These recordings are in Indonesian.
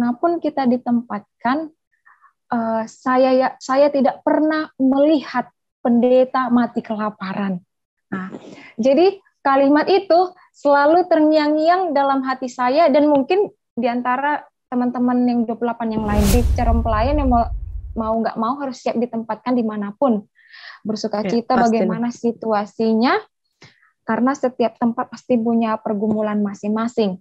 dimanapun kita ditempatkan, saya tidak pernah melihat pendeta mati kelaparan. Nah, jadi kalimat itu selalu terngiang-ngiang dalam hati saya, dan mungkin di antara teman-teman yang 28 yang lain di calon pelayan yang mau nggak mau harus siap ditempatkan dimanapun. Bersuka Ya, cita pasti. bagaimana situasinya, karena setiap tempat pasti punya pergumulan masing-masing.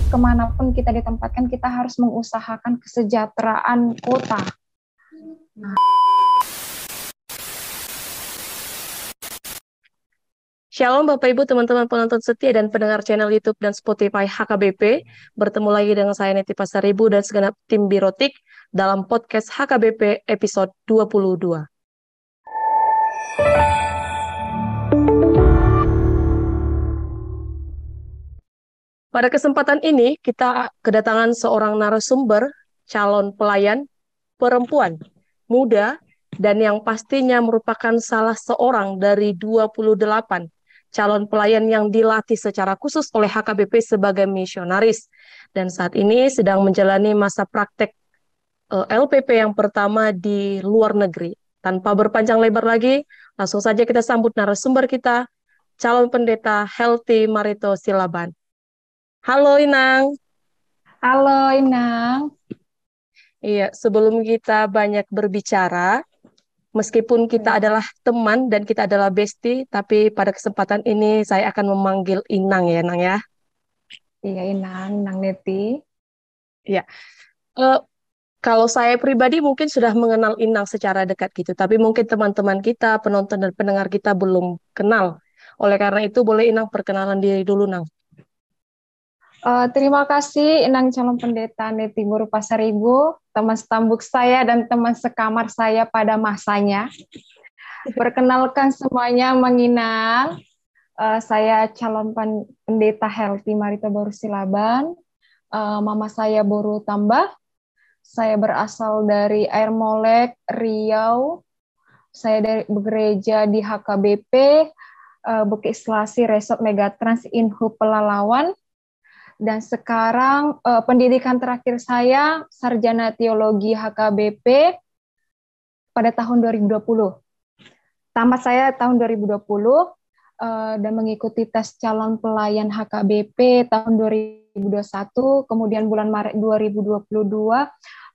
Kemanapun kita ditempatkan, kita harus mengusahakan kesejahteraan kota. Shalom Bapak Ibu teman-teman penonton setia dan pendengar channel YouTube dan Spotify HKBP. Bertemu lagi dengan saya Neti Pasaribu dan segenap tim Birotik dalam podcast HKBP episode 22. Pada kesempatan ini kita kedatangan seorang narasumber, calon pelayan perempuan, muda, dan yang pastinya merupakan salah seorang dari 28 calon pelayan yang dilatih secara khusus oleh HKBP sebagai misionaris. Dan saat ini sedang menjalani masa praktek LPP yang pertama di luar negeri. Tanpa berpanjang lebar lagi, langsung saja kita sambut narasumber kita, calon pendeta Healthy Marito Silaban. Halo Inang. Halo Inang. Iya, sebelum kita banyak berbicara, meskipun kita adalah teman dan kita adalah bestie, tapi pada kesempatan ini saya akan memanggil Inang ya, Nang ya. Iya Inang, Nang Neti. Iya. Eh, Kalau saya pribadi mungkin sudah mengenal Inang secara dekat gitu, tapi mungkin teman-teman kita, penonton dan pendengar kita belum kenal. Oleh karena itu, boleh Inang perkenalan diri dulu, Nang. Terima kasih Inang calon pendeta Neti Guru Pasaribu, teman setambuk saya dan teman sekamar saya pada masanya. Perkenalkan semuanya, menginang. Saya calon pendeta Healthy Marito Boru Silaban. Mama saya Boru Tambah. Saya berasal dari Air Molek, Riau. Saya begereja di HKBP, Bukit Selasi Resort Megatrans Inhub Pelalawan. Dan sekarang pendidikan terakhir saya sarjana teologi HKBP pada tahun 2020. Tamat saya tahun 2020 dan mengikuti tes calon pelayan HKBP tahun 2021, kemudian bulan Maret 2022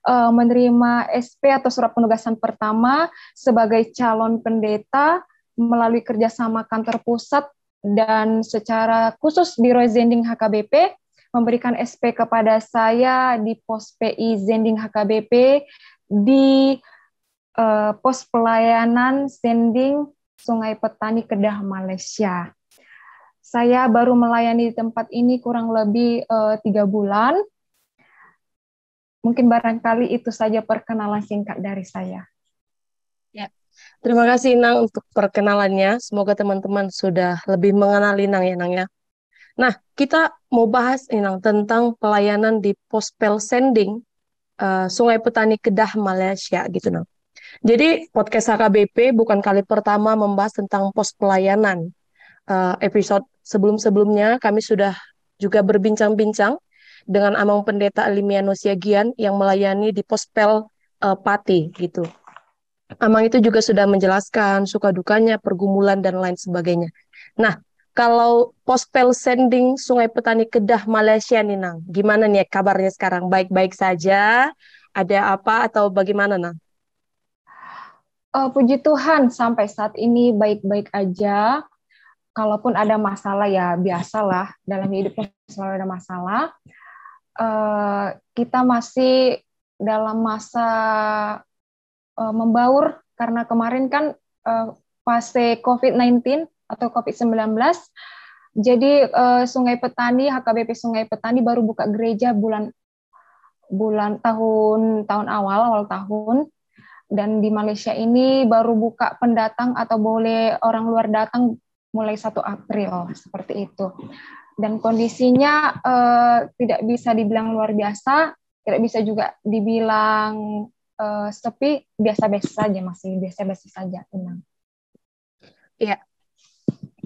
menerima SP atau surat penugasan pertama sebagai calon pendeta melalui kerjasama kantor pusat dan secara khusus Biro Zending HKBP memberikan SP kepada saya di pos PI Zending HKBP di pos pelayanan Zending Sungai Petani Kedah, Malaysia. Saya baru melayani di tempat ini kurang lebih 3 bulan. Mungkin barangkali itu saja perkenalan singkat dari saya. Ya. Terima kasih Nang untuk perkenalannya. Semoga teman-teman sudah lebih mengenali Nang ya, Nang ya. Nah, kita mau bahas Nang tentang pelayanan di Pospel Sending Sungai Petani Kedah, Malaysia gitu Nang. Jadi podcast HKBP bukan kali pertama membahas tentang pos pelayanan. Episode sebelum-sebelumnya kami sudah juga berbincang-bincang dengan Amang Pendeta Alimiano Siagian yang melayani di Pospel Pati gitu. Amang itu juga sudah menjelaskan suka dukanya, pergumulan dan lain sebagainya. Nah, kalau Pospel Sending Sungai Petani Kedah Malaysia nih Nang, gimana nih kabarnya sekarang? Baik-baik saja? Ada apa atau bagaimana Nang? Puji Tuhan, sampai saat ini baik-baik aja. Kalaupun ada masalah ya biasalah, dalam hidup selalu ada masalah. Kita masih dalam masa membaur karena kemarin kan fase COVID-19 atau COVID-19. Jadi Sungai Petani, HKBP Sungai Petani baru buka gereja bulan tahun awal tahun. Dan di Malaysia ini baru buka pendatang atau boleh orang luar datang mulai 1 April, seperti itu. Dan kondisinya tidak bisa dibilang luar biasa, tidak bisa juga dibilang sepi, biasa-biasa saja, masih biasa-biasa saja. Iya,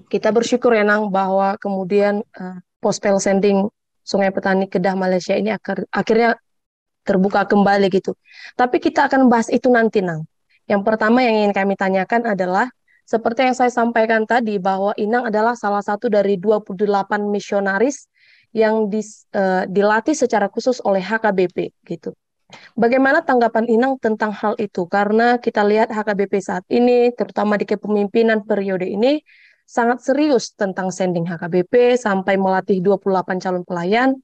kita bersyukur ya Nang bahwa kemudian Pospel Sending Sungai Petani Kedah Malaysia ini akhirnya terbuka kembali gitu. Tapi kita akan bahas itu nanti, Nang. Yang pertama yang ingin kami tanyakan adalah, seperti yang saya sampaikan tadi, bahwa Inang adalah salah satu dari 28 misionaris yang dilatih secara khusus oleh HKBP gitu. Bagaimana tanggapan Inang tentang hal itu? Karena kita lihat HKBP saat ini, terutama di kepemimpinan periode ini, sangat serius tentang sending HKBP sampai melatih 28 calon pelayan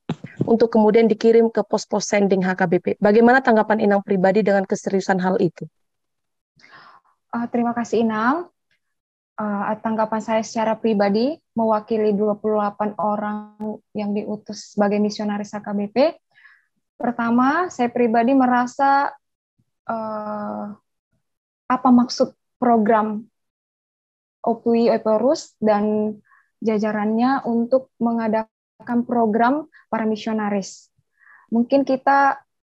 untuk kemudian dikirim ke pos-pos sending HKBP. Bagaimana tanggapan Inang pribadi dengan keseriusan hal itu? Terima kasih Inang. Tanggapan saya secara pribadi mewakili 28 orang yang diutus sebagai misionaris HKBP. Pertama, saya pribadi merasa apa maksud program OPWI Euporus dan jajarannya untuk mengadakan program para misionaris. Mungkin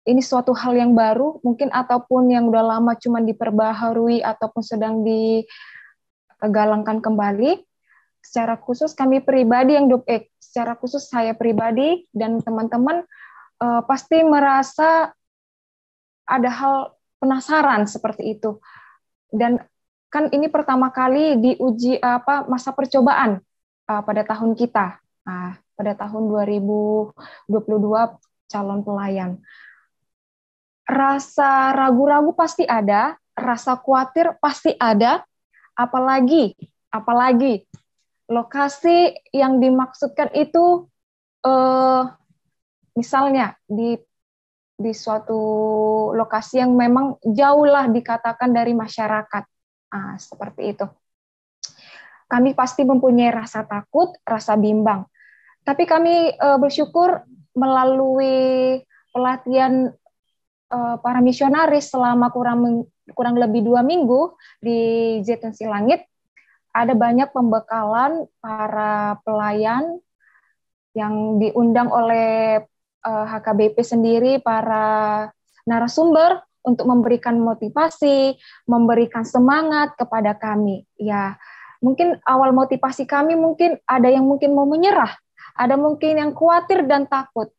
ini suatu hal yang baru, mungkin ataupun yang udah lama cuma diperbaharui ataupun sedang digalangkan kembali. Secara khusus kami pribadi secara khusus saya pribadi dan teman-teman pasti merasa ada hal penasaran seperti itu. Dan kan ini pertama kali diuji masa percobaan pada tahun kita, pada tahun 2022 calon pelayan. Rasa ragu-ragu pasti ada, rasa khawatir pasti ada, apalagi lokasi yang dimaksudkan itu misalnya di suatu lokasi yang memang jauhlah dikatakan dari masyarakat. Seperti itu. Kami pasti mempunyai rasa takut, rasa bimbang. Tapi kami bersyukur melalui pelatihan para misionaris selama kurang lebih 2 minggu di Zaitun Silangit, ada banyak pembekalan para pelayan yang diundang oleh HKBP sendiri, para narasumber untuk memberikan motivasi, memberikan semangat kepada kami. Ya, mungkin awal motivasi kami mungkin ada yang mungkin mau menyerah, ada mungkin yang khawatir dan takut.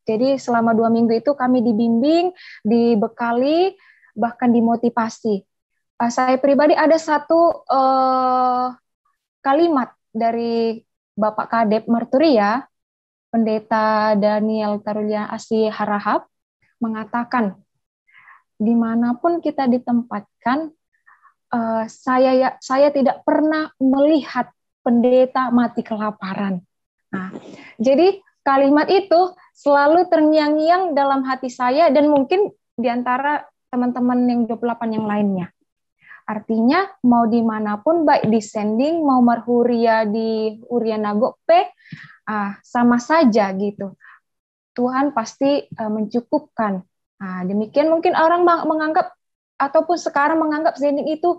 Jadi selama 2 minggu itu kami dibimbing, dibekali, bahkan dimotivasi. Saya pribadi ada satu kalimat dari Bapak Kadep Marturia, Pendeta Daniel Tarulia Asih Harahap, mengatakan, dimanapun kita ditempatkan, saya tidak pernah melihat pendeta mati kelaparan. Jadi kalimat itu selalu terngiang-ngiang dalam hati saya dan mungkin di antara teman-teman yang 28 yang lainnya. Artinya mau dimanapun, baik di sending, mau marhuria di Urianagope, sama saja gitu. Tuhan pasti mencukupkan. Demikian mungkin orang menganggap ataupun sekarang menganggap sending itu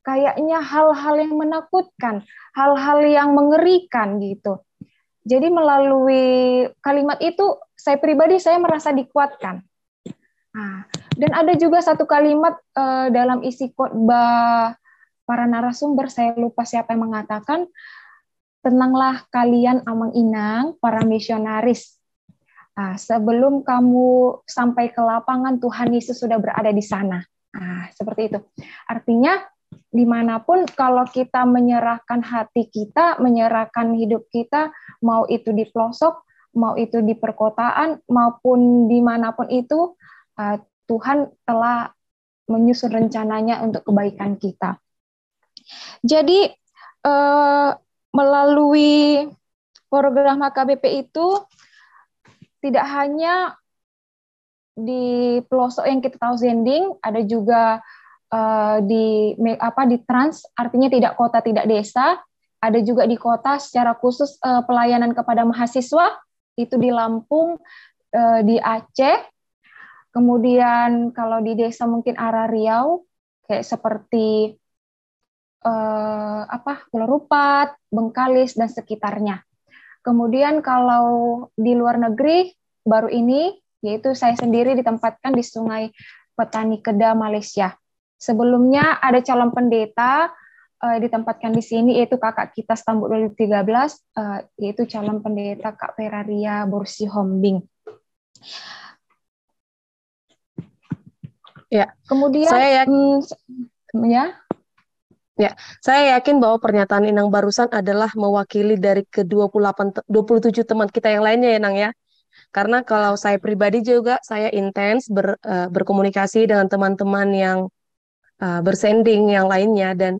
kayaknya hal-hal yang menakutkan, hal-hal yang mengerikan gitu. Jadi melalui kalimat itu saya pribadi saya merasa dikuatkan. Dan ada juga satu kalimat dalam isi khotbah para narasumber, saya lupa siapa yang mengatakan, tenanglah kalian amang inang, para misionaris. Sebelum kamu sampai ke lapangan, Tuhan Yesus sudah berada di sana. Seperti itu. Artinya, dimanapun kalau kita menyerahkan hati kita, menyerahkan hidup kita, mau itu di pelosok, mau itu di perkotaan, maupun dimanapun itu, Tuhan telah menyusun rencananya untuk kebaikan kita. Jadi, melalui program HKBP itu, tidak hanya di pelosok yang kita tahu sending, ada juga di trans, artinya tidak kota, tidak desa, ada juga di kota secara khusus pelayanan kepada mahasiswa, itu di Lampung, di Aceh, kemudian kalau di desa mungkin arah Riau, kayak seperti Pulau Rupat, Bengkalis, dan sekitarnya. Kemudian kalau di luar negeri, baru ini, yaitu saya sendiri ditempatkan di Sungai Petani Kedah, Malaysia. Sebelumnya ada calon pendeta ditempatkan di sini, yaitu kakak kita Stambuk 2013, yaitu calon pendeta Kak Feraria Borsi Hombing. Ya, Kemudian, saya yakin, ya, ya, saya yakin bahwa pernyataan Inang barusan adalah mewakili dari ke-28, 27 teman kita yang lainnya ya, Nang ya. Karena kalau saya pribadi juga, saya intens berkomunikasi dengan teman-teman yang bersending yang lainnya, dan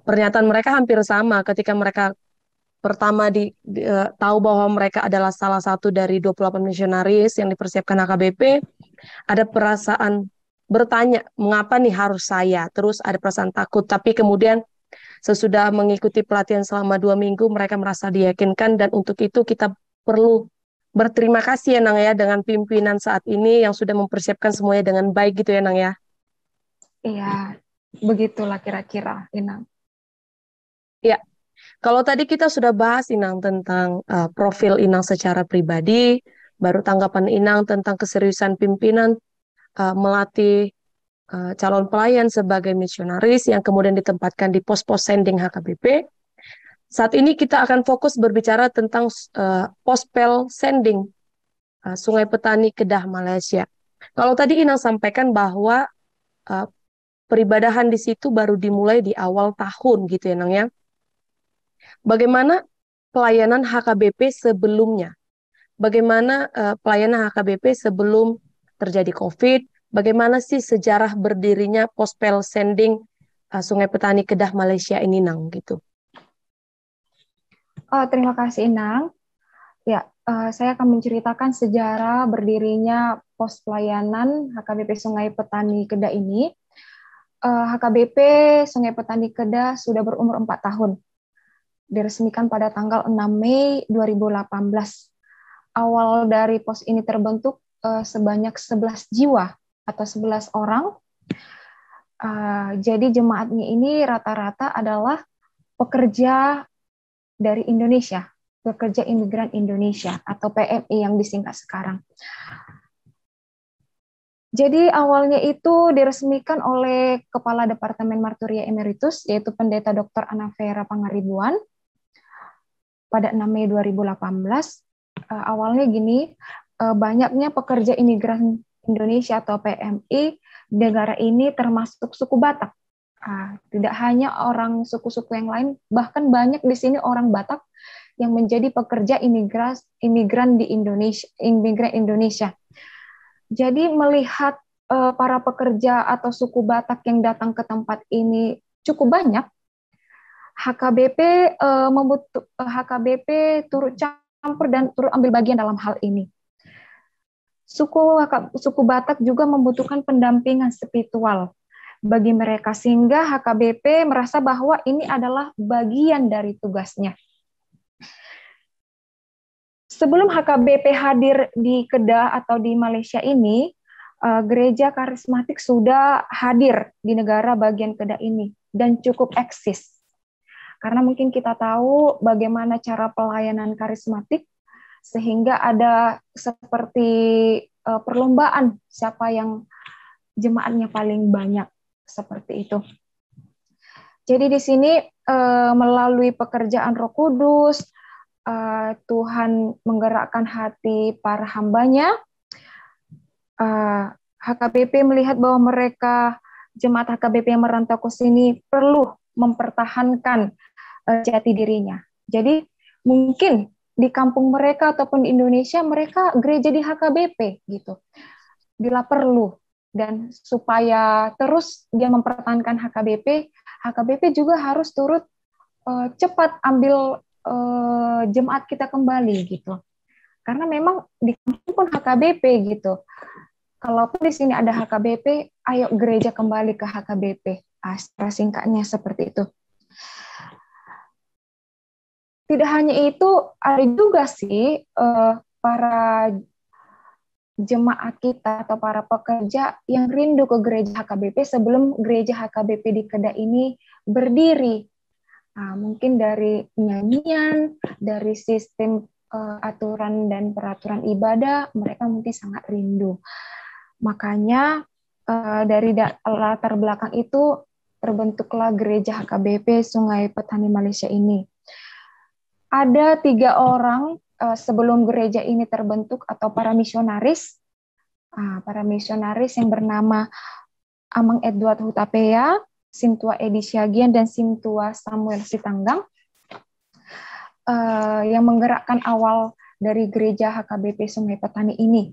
pernyataan mereka hampir sama ketika mereka pertama tahu bahwa mereka adalah salah satu dari 28 misionaris yang dipersiapkan HKBP, ada perasaan bertanya, mengapa nih harus saya? Terus ada perasaan takut, tapi kemudian sesudah mengikuti pelatihan selama 2 minggu, mereka merasa diyakinkan, dan untuk itu kita perlu berterima kasih ya Nang ya dengan pimpinan saat ini yang sudah mempersiapkan semuanya dengan baik gitu ya Nang ya. iya, begitulah kira-kira, Inang. Ya, kalau tadi kita sudah bahas Inang tentang profil Inang secara pribadi, baru tanggapan Inang tentang keseriusan pimpinan melatih calon pelayan sebagai misionaris yang kemudian ditempatkan di pos-pos sending HKBP. Saat ini kita akan fokus berbicara tentang pospel sending Sungai Petani Kedah Malaysia. Kalau tadi Inang sampaikan bahwa uh, peribadahan di situ baru dimulai di awal tahun gitu ya Nang ya. Bagaimana pelayanan HKBP sebelumnya? Bagaimana pelayanan HKBP sebelum terjadi COVID? Bagaimana sih sejarah berdirinya pospel sending Sungai Petani Kedah Malaysia ini Nang gitu? Terima kasih, Inang. Ya, saya akan menceritakan sejarah berdirinya pos pelayanan HKBP Sungai Petani Kedah ini. HKBP Sungai Petani Kedah sudah berumur 4 tahun. Diresmikan pada tanggal 6 Mei 2018. Awal dari pos ini terbentuk sebanyak 11 jiwa atau 11 orang. Jadi jemaatnya ini rata-rata adalah pekerja dari Indonesia, pekerja imigran Indonesia atau PMI yang disingkat sekarang. Jadi awalnya itu diresmikan oleh Kepala Departemen Marturia Emeritus, yaitu Pendeta Dr. Ana Vera Pangaribuan, pada 6 Mei 2018. Awalnya gini, banyaknya pekerja imigran Indonesia atau PMI negara ini termasuk suku Batak. Tidak hanya orang suku-suku yang lain, bahkan banyak di sini orang Batak yang menjadi pekerja imigran di Indonesia, imigran Indonesia. Jadi melihat para pekerja atau suku Batak yang datang ke tempat ini cukup banyak, HKBP turut campur dan turut ambil bagian dalam hal ini. Suku Batak juga membutuhkan pendampingan spiritual bagi mereka, sehingga HKBP merasa bahwa ini adalah bagian dari tugasnya. Sebelum HKBP hadir di Kedah atau di Malaysia ini, gereja karismatik sudah hadir di negara bagian Kedah ini dan cukup eksis. Karena mungkin kita tahu bagaimana cara pelayanan karismatik, sehingga ada seperti perlombaan siapa yang jemaatnya paling banyak, seperti itu. Jadi di sini melalui pekerjaan Roh Kudus, Tuhan menggerakkan hati para hambanya. HKBP melihat bahwa mereka, jemaat HKBP yang merantau ke sini, perlu mempertahankan jati dirinya. Jadi mungkin di kampung mereka ataupun di Indonesia mereka gereja di HKBP gitu. Bila perlu, dan supaya terus dia mempertahankan HKBP, HKBP juga harus turut cepat ambil jemaat kita kembali gitu. Karena memang di kampung pun HKBP gitu. Kalaupun di sini ada HKBP, ayo gereja kembali ke HKBP. Secara singkatnya seperti itu. Tidak hanya itu, ada juga sih para jemaat kita atau para pekerja yang rindu ke gereja HKBP sebelum gereja HKBP di Kedah ini berdiri. Mungkin dari nyanyian, dari sistem aturan dan peraturan ibadah, mereka mungkin sangat rindu. Makanya dari latar belakang itu terbentuklah gereja HKBP Sungai Petani Malaysia ini. Ada 3 orang sebelum gereja ini terbentuk atau para misionaris Para misionaris yang bernama Amang Edward Hutapea, Sintua Edi Siagian, dan Sintua Samuel Sitanggang yang menggerakkan awal dari gereja HKBP Sungai Petani ini.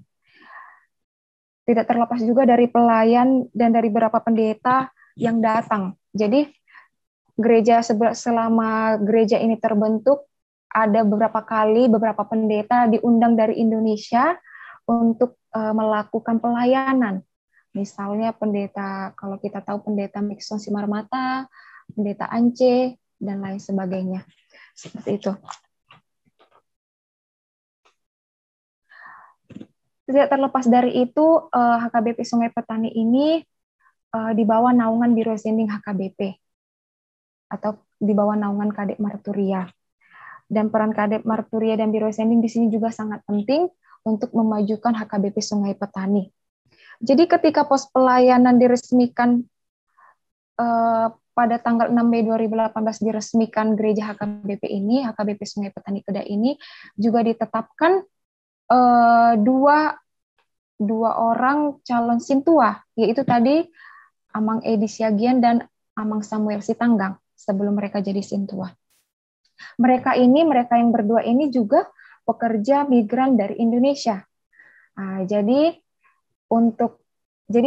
Tidak terlepas juga dari pelayan dan dari beberapa pendeta yang datang. Jadi gereja selama gereja ini terbentuk, ada beberapa kali beberapa pendeta diundang dari Indonesia untuk melakukan pelayanan. Misalnya pendeta, kalau kita tahu pendeta Mixon Simarmata, pendeta Ance, dan lain sebagainya. Seperti itu. Tidak terlepas dari itu, HKBP Sungai Petani ini di bawah naungan Biro Zending HKBP atau di bawah naungan Kadep Marturia. Dan peran Kadep Marturia dan Biro Zending di sini juga sangat penting untuk memajukan HKBP Sungai Petani. Jadi ketika pos pelayanan diresmikan pada tanggal 6 Mei 2018 diresmikan gereja HKBP ini, HKBP Sungai Petani Kedah ini juga ditetapkan dua orang calon sintua, yaitu tadi Amang Edi Siagian dan Amang Samuel Sitanggang sebelum mereka jadi sintua. Mereka yang berdua ini juga pekerja migran dari Indonesia. Jadi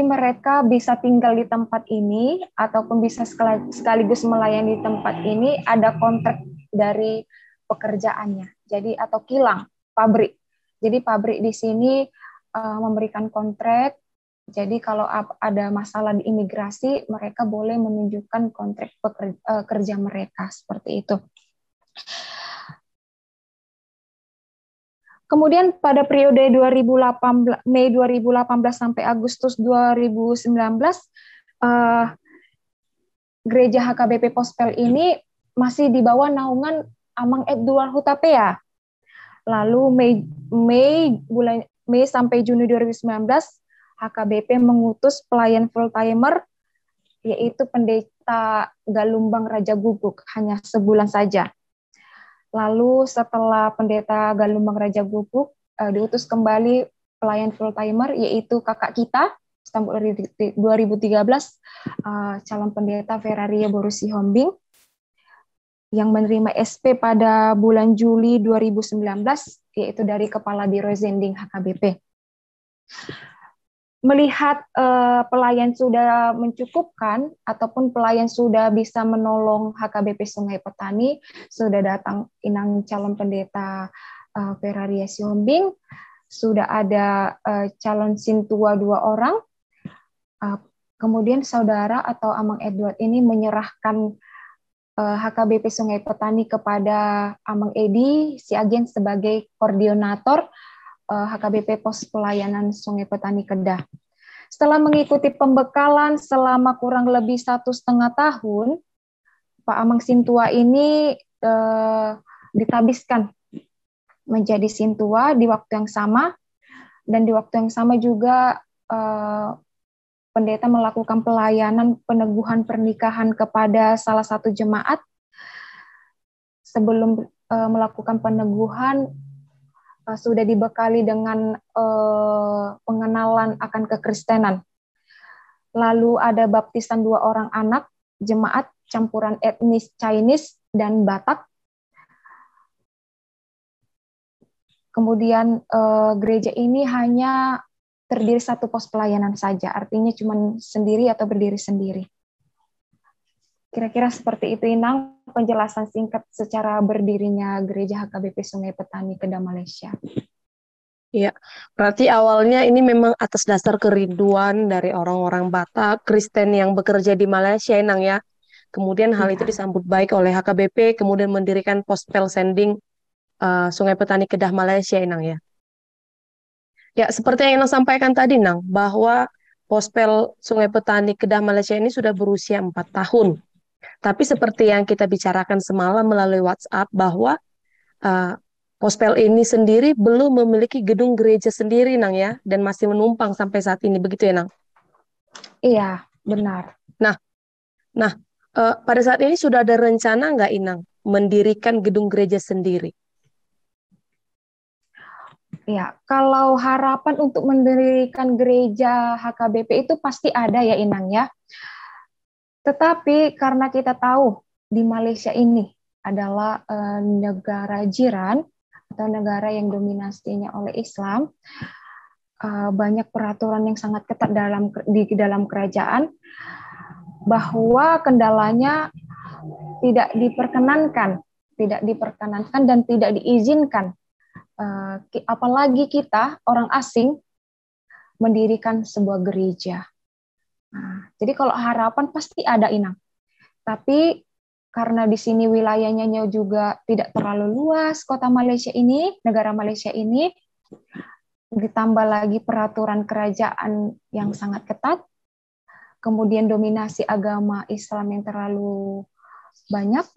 mereka bisa tinggal di tempat ini ataupun bisa sekaligus melayani di tempat ini, ada kontrak dari pekerjaannya. Jadi atau kilang, pabrik. Jadi pabrik di sini memberikan kontrak. Jadi kalau ada masalah di imigrasi, mereka boleh menunjukkan kontrak kerja mereka seperti itu. Kemudian pada periode Mei 2018 sampai Agustus 2019, gereja HKBP Pospel ini masih di bawah naungan Amang Edward Hutapea. Lalu Mei sampai Juni 2019, HKBP mengutus pelayan full-timer, yaitu pendeta Galumbang Raja Guguk, hanya sebulan saja. Lalu setelah pendeta Galumbang Raja Guguk, diutus kembali pelayan full-timer, yaitu kakak kita, tahun 2013, calon pendeta Ferraria Borusi Hombing, yang menerima SP pada bulan Juli 2019, yaitu dari Kepala Biro Zending HKBP. Melihat pelayan sudah mencukupkan, ataupun pelayan sudah bisa menolong HKBP Sungai Petani, sudah datang inang calon pendeta Ferraria Hombing, sudah ada calon sintua 2 orang, kemudian saudara atau Amang Edward ini menyerahkan HKBP Sungai Petani kepada Amang Edi Siagian sebagai koordinator HKBP Pos Pelayanan Sungai Petani Kedah. Setelah mengikuti pembekalan selama kurang lebih 1,5 tahun, Pak Amang Sintua ini ditabiskan menjadi sintua di waktu yang sama, dan di waktu yang sama juga pendeta melakukan pelayanan peneguhan pernikahan kepada salah satu jemaat. Sebelum melakukan peneguhan, sudah dibekali dengan pengenalan akan kekristenan. Lalu ada baptisan 2 orang anak jemaat campuran etnis Chinese dan Batak. Kemudian gereja ini hanya terdiri 1 pos pelayanan saja, artinya cuma sendiri atau berdiri sendiri. Kira-kira seperti itu, Inang, penjelasan singkat secara berdirinya gereja HKBP Sungai Petani Kedah, Malaysia. Iya, berarti awalnya ini memang atas dasar kerinduan dari orang-orang Batak, Kristen yang bekerja di Malaysia, Inang ya. Kemudian hal itu disambut baik oleh HKBP, kemudian mendirikan Pospel Sending Sungai Petani Kedah, Malaysia, Inang ya. Ya, seperti yang Inang sampaikan tadi, Nang, bahwa Pospel Sungai Petani Kedah, Malaysia ini sudah berusia 4 tahun. Tapi seperti yang kita bicarakan semalam melalui WhatsApp, bahwa Pospel ini sendiri belum memiliki gedung gereja sendiri, Nang ya, dan masih menumpang sampai saat ini, begitu ya, Nang? Iya, benar. Nah, pada saat ini sudah ada rencana nggak, Inang, mendirikan gedung gereja sendiri? Ya, kalau harapan untuk mendirikan gereja HKBP itu pasti ada ya Inang ya. Tetapi karena kita tahu di Malaysia ini adalah negara jiran atau negara yang dominasinya oleh Islam, banyak peraturan yang sangat ketat di dalam kerajaan, bahwa kendalanya tidak diperkenankan dan tidak diizinkan, apalagi kita orang asing mendirikan sebuah gereja. Nah, jadi kalau harapan pasti ada Inang. Tapi karena di sini wilayahnya juga tidak terlalu luas, kota Malaysia ini, negara Malaysia ini, ditambah lagi peraturan kerajaan yang sangat ketat, kemudian dominasi agama Islam yang terlalu banyak.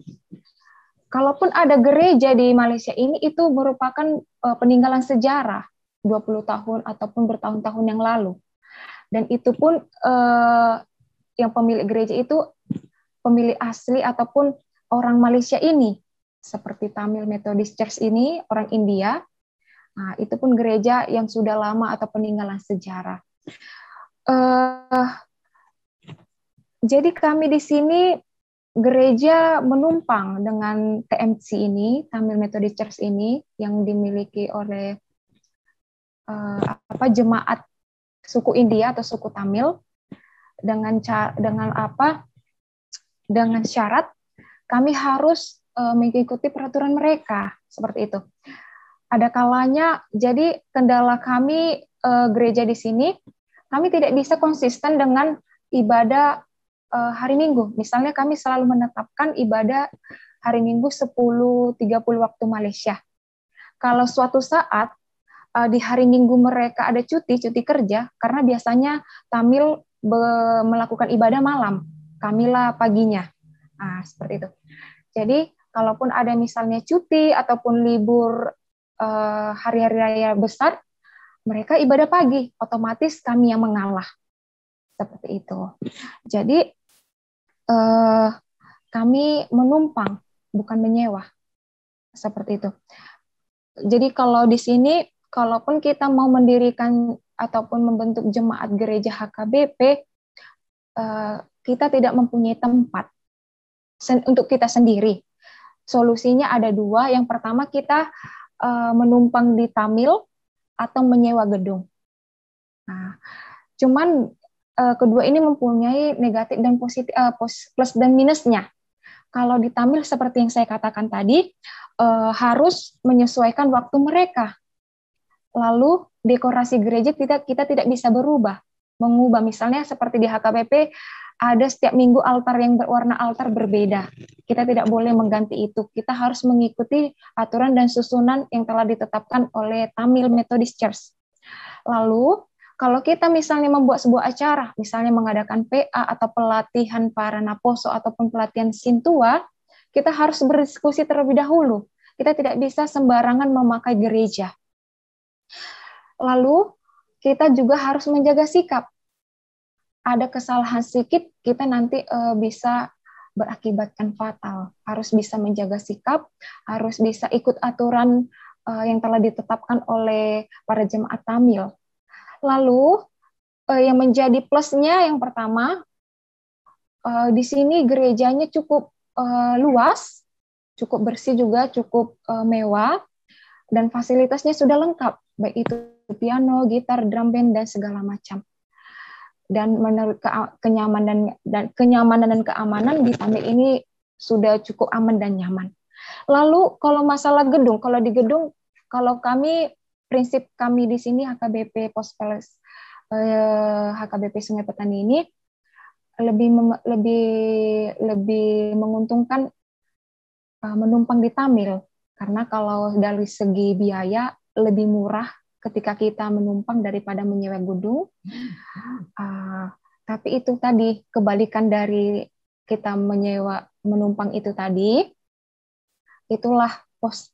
Kalaupun ada gereja di Malaysia ini, itu merupakan peninggalan sejarah 20 tahun ataupun bertahun-tahun yang lalu. Dan itu pun yang pemilik gereja itu pemilik asli ataupun orang Malaysia ini, seperti Tamil Methodist Church ini, orang India. Nah, itu pun gereja yang sudah lama atau peninggalan sejarah. Jadi kami di sini gereja menumpang dengan TMC ini, Tamil Methodist Church ini, yang dimiliki oleh jemaat suku India atau suku Tamil, dengan syarat kami harus mengikuti peraturan mereka, seperti itu. Ada kalanya, jadi kendala kami gereja di sini, kami tidak bisa konsisten dengan ibadah hari Minggu. Misalnya kami selalu menetapkan ibadah hari Minggu 10.30 waktu Malaysia. Kalau suatu saat di hari Minggu mereka ada cuti kerja, karena biasanya Tamil melakukan ibadah malam, kamilah paginya. Nah, seperti itu. Jadi, kalaupun ada misalnya cuti ataupun libur hari-hari raya besar, mereka ibadah pagi, otomatis kami yang mengalah. Seperti itu. Jadi, kami menumpang, bukan menyewa. Seperti itu. Jadi, kalau di sini, kalaupun kita mau mendirikan ataupun membentuk jemaat gereja HKBP, kita tidak mempunyai tempat untuk kita sendiri. Solusinya ada dua. Yang pertama, kita menumpang di Tamil atau menyewa gedung. Nah, cuman kedua ini mempunyai negatif dan positif, plus dan minusnya. Kalau di Tamil seperti yang saya katakan tadi, harus menyesuaikan waktu mereka. Lalu dekorasi gereja kita tidak bisa mengubah. Misalnya seperti di HKBP, ada setiap minggu altar yang berwarna altar berbeda. Kita tidak boleh mengganti itu. Kita harus mengikuti aturan dan susunan yang telah ditetapkan oleh Tamil Methodist Church. Lalu, kalau kita misalnya membuat sebuah acara, misalnya mengadakan PA atau pelatihan para naposo ataupun pelatihan sintua, kita harus berdiskusi terlebih dahulu. Kita tidak bisa sembarangan memakai gereja. Lalu, kita juga harus menjaga sikap. Ada kesalahan sedikit, kita nanti bisa berakibatkan fatal. Harus bisa menjaga sikap, harus bisa ikut aturan yang telah ditetapkan oleh para jemaat Tamil. Lalu, yang menjadi plusnya yang pertama, di sini gerejanya cukup luas, cukup bersih juga, cukup mewah, dan fasilitasnya sudah lengkap, baik itu piano, gitar, drum band, dan segala macam. Dan menurut kenyamanan dan keamanan di Tamil ini sudah cukup aman dan nyaman. Lalu kalau masalah gedung, kalau kami, prinsip kami di sini HKBP Pospeles HKBP Sungai Petani ini lebih menguntungkan menumpang di Tamil, karena kalau dari segi biaya lebih murah ketika kita menumpang daripada menyewa gedung. Tapi itu tadi, kebalikan dari kita menumpang itu tadi, itulah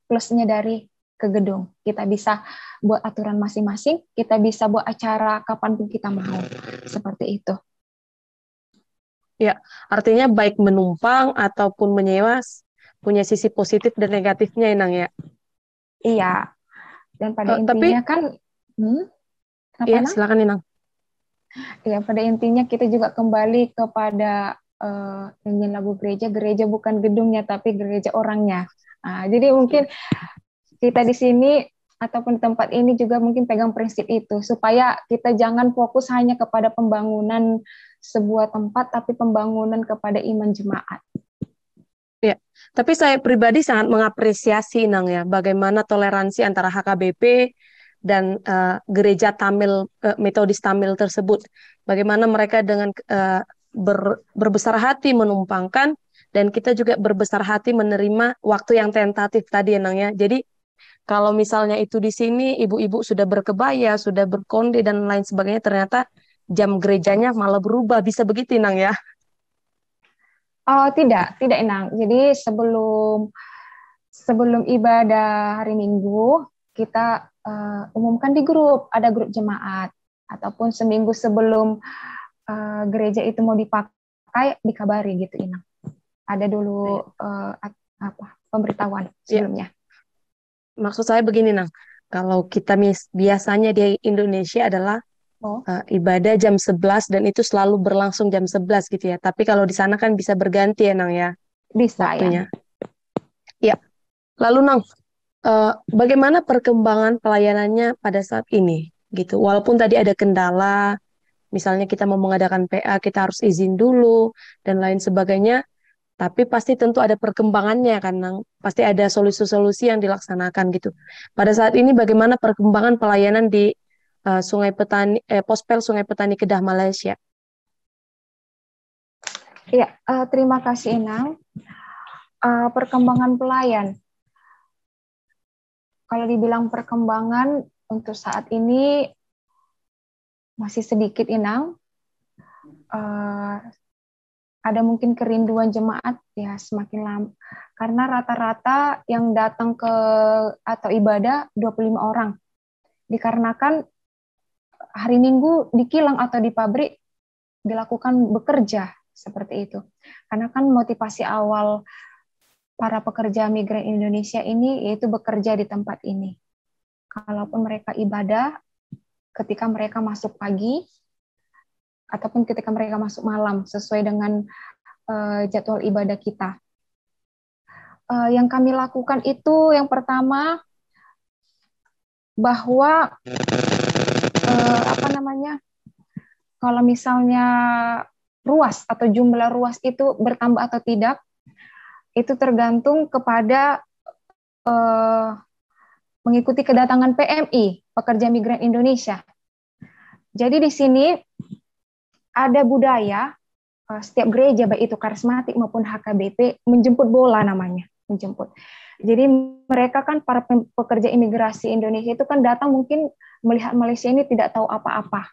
plusnya dari ke gedung. Kita bisa buat aturan masing-masing, kita bisa buat acara kapanpun kita mau. Seperti itu. Ya, artinya baik menumpang ataupun menyewa punya sisi positif dan negatifnya, Inang ya? Iya. Dan pada Tapi intinya kan, apa iya Nang? silakan Inang. Ya, pada intinya kita juga kembali kepada nyanyian lagu gereja. Gereja bukan gedungnya, tapi gereja orangnya. Nah, jadi mungkin kita di sini ataupun di tempat ini juga mungkin pegang prinsip itu, supaya kita jangan fokus hanya kepada pembangunan sebuah tempat, tapi pembangunan kepada iman jemaat. Ya, tapi saya pribadi sangat mengapresiasi Inang ya, bagaimana toleransi antara HKBP dan gereja Tamil, Metodis Tamil tersebut. Bagaimana mereka dengan berbesar hati menumpangkan, dan kita juga berbesar hati menerima waktu yang tentatif tadi Inang ya. Jadi kalau misalnya itu di sini ibu-ibu sudah berkebaya, sudah berkonde dan lain sebagainya, ternyata jam gerejanya malah berubah, bisa begitu Inang ya. Oh, tidak Inang. Jadi sebelum ibadah hari Minggu, kita umumkan di grup, ada grup jemaat, ataupun seminggu sebelum gereja itu mau dipakai, dikabari gitu Inang. Ada dulu pemberitahuan Ya, sebelumnya. maksud saya begini, Nang. Kalau kita biasanya di Indonesia adalah Oh, ibadah jam 11 dan itu selalu berlangsung jam 11 gitu ya. Tapi kalau di sana kan bisa berganti ya, Nang ya, bisa ya. waktunya. Ya, lalu Nang, bagaimana perkembangan pelayanannya pada saat ini gitu? Walaupun tadi ada kendala, misalnya kita mau mengadakan PA, kita harus izin dulu dan lain sebagainya. Tapi pasti tentu ada perkembangannya kan, Nang. Pasti ada solusi-solusi yang dilaksanakan gitu. Pada saat ini bagaimana perkembangan pelayanan di Pospel Sungai Petani Kedah Malaysia? Iya, terima kasih Inang. Perkembangan pelayan. Kalau dibilang perkembangan untuk saat ini masih sedikit Inang. Ada mungkin kerinduan jemaat ya semakin lama. Karena rata-rata yang datang ke atau ibadah 25 orang. Dikarenakan hari Minggu di kilang atau di pabrik dilakukan bekerja seperti itu. Karena kan motivasi awal para pekerja migran Indonesia ini yaitu bekerja di tempat ini. Kalaupun mereka ibadah, ketika mereka masuk pagi ataupun ketika mereka masuk malam sesuai dengan jadwal ibadah kita. Yang kami lakukan itu yang pertama bahwa kalau misalnya ruas atau jumlah ruas itu bertambah atau tidak, itu tergantung kepada mengikuti kedatangan PMI, Pekerja Migran Indonesia. Jadi di sini ada budaya setiap gereja, baik itu karismatik maupun HKBP, menjemput bola namanya, menjemput. Jadi mereka kan para pekerja imigrasi Indonesia itu kan datang mungkin melihat Malaysia ini tidak tahu apa-apa.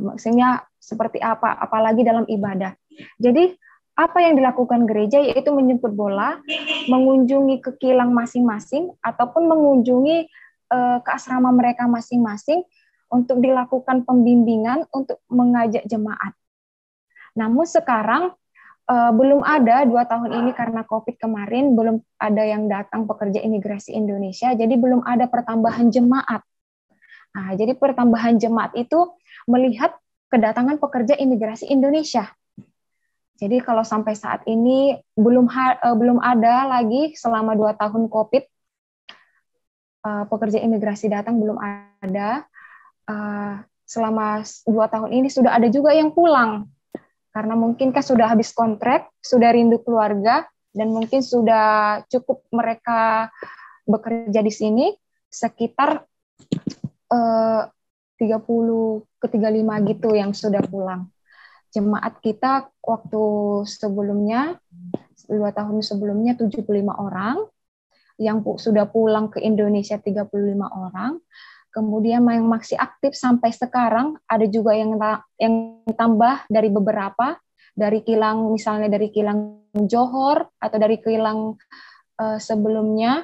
Maksudnya seperti apa, apalagi dalam ibadah. Jadi apa yang dilakukan gereja yaitu menjemput bola, mengunjungi ke kilang masing-masing ataupun mengunjungi ke asrama mereka masing-masing untuk dilakukan pembimbingan untuk mengajak jemaat. Namun sekarang belum ada 2 tahun ini karena COVID kemarin belum ada yang datang pekerja imigrasi Indonesia, jadi belum ada pertambahan jemaat. Nah, jadi pertambahan jemaat itu melihat kedatangan pekerja imigrasi Indonesia. Jadi kalau sampai saat ini belum ada lagi selama 2 tahun COVID pekerja imigrasi datang belum ada. Selama 2 tahun ini sudah ada juga yang pulang karena mungkin kan sudah habis kontrak, sudah rindu keluarga dan mungkin sudah cukup mereka bekerja di sini sekitar 30 ke 35 gitu yang sudah pulang. Jemaat kita waktu sebelumnya 2 tahun sebelumnya 75 orang, yang sudah pulang ke Indonesia 35 orang. Kemudian yang masih aktif sampai sekarang ada juga yang tambah dari beberapa dari kilang, misalnya dari kilang Johor atau dari kilang sebelumnya.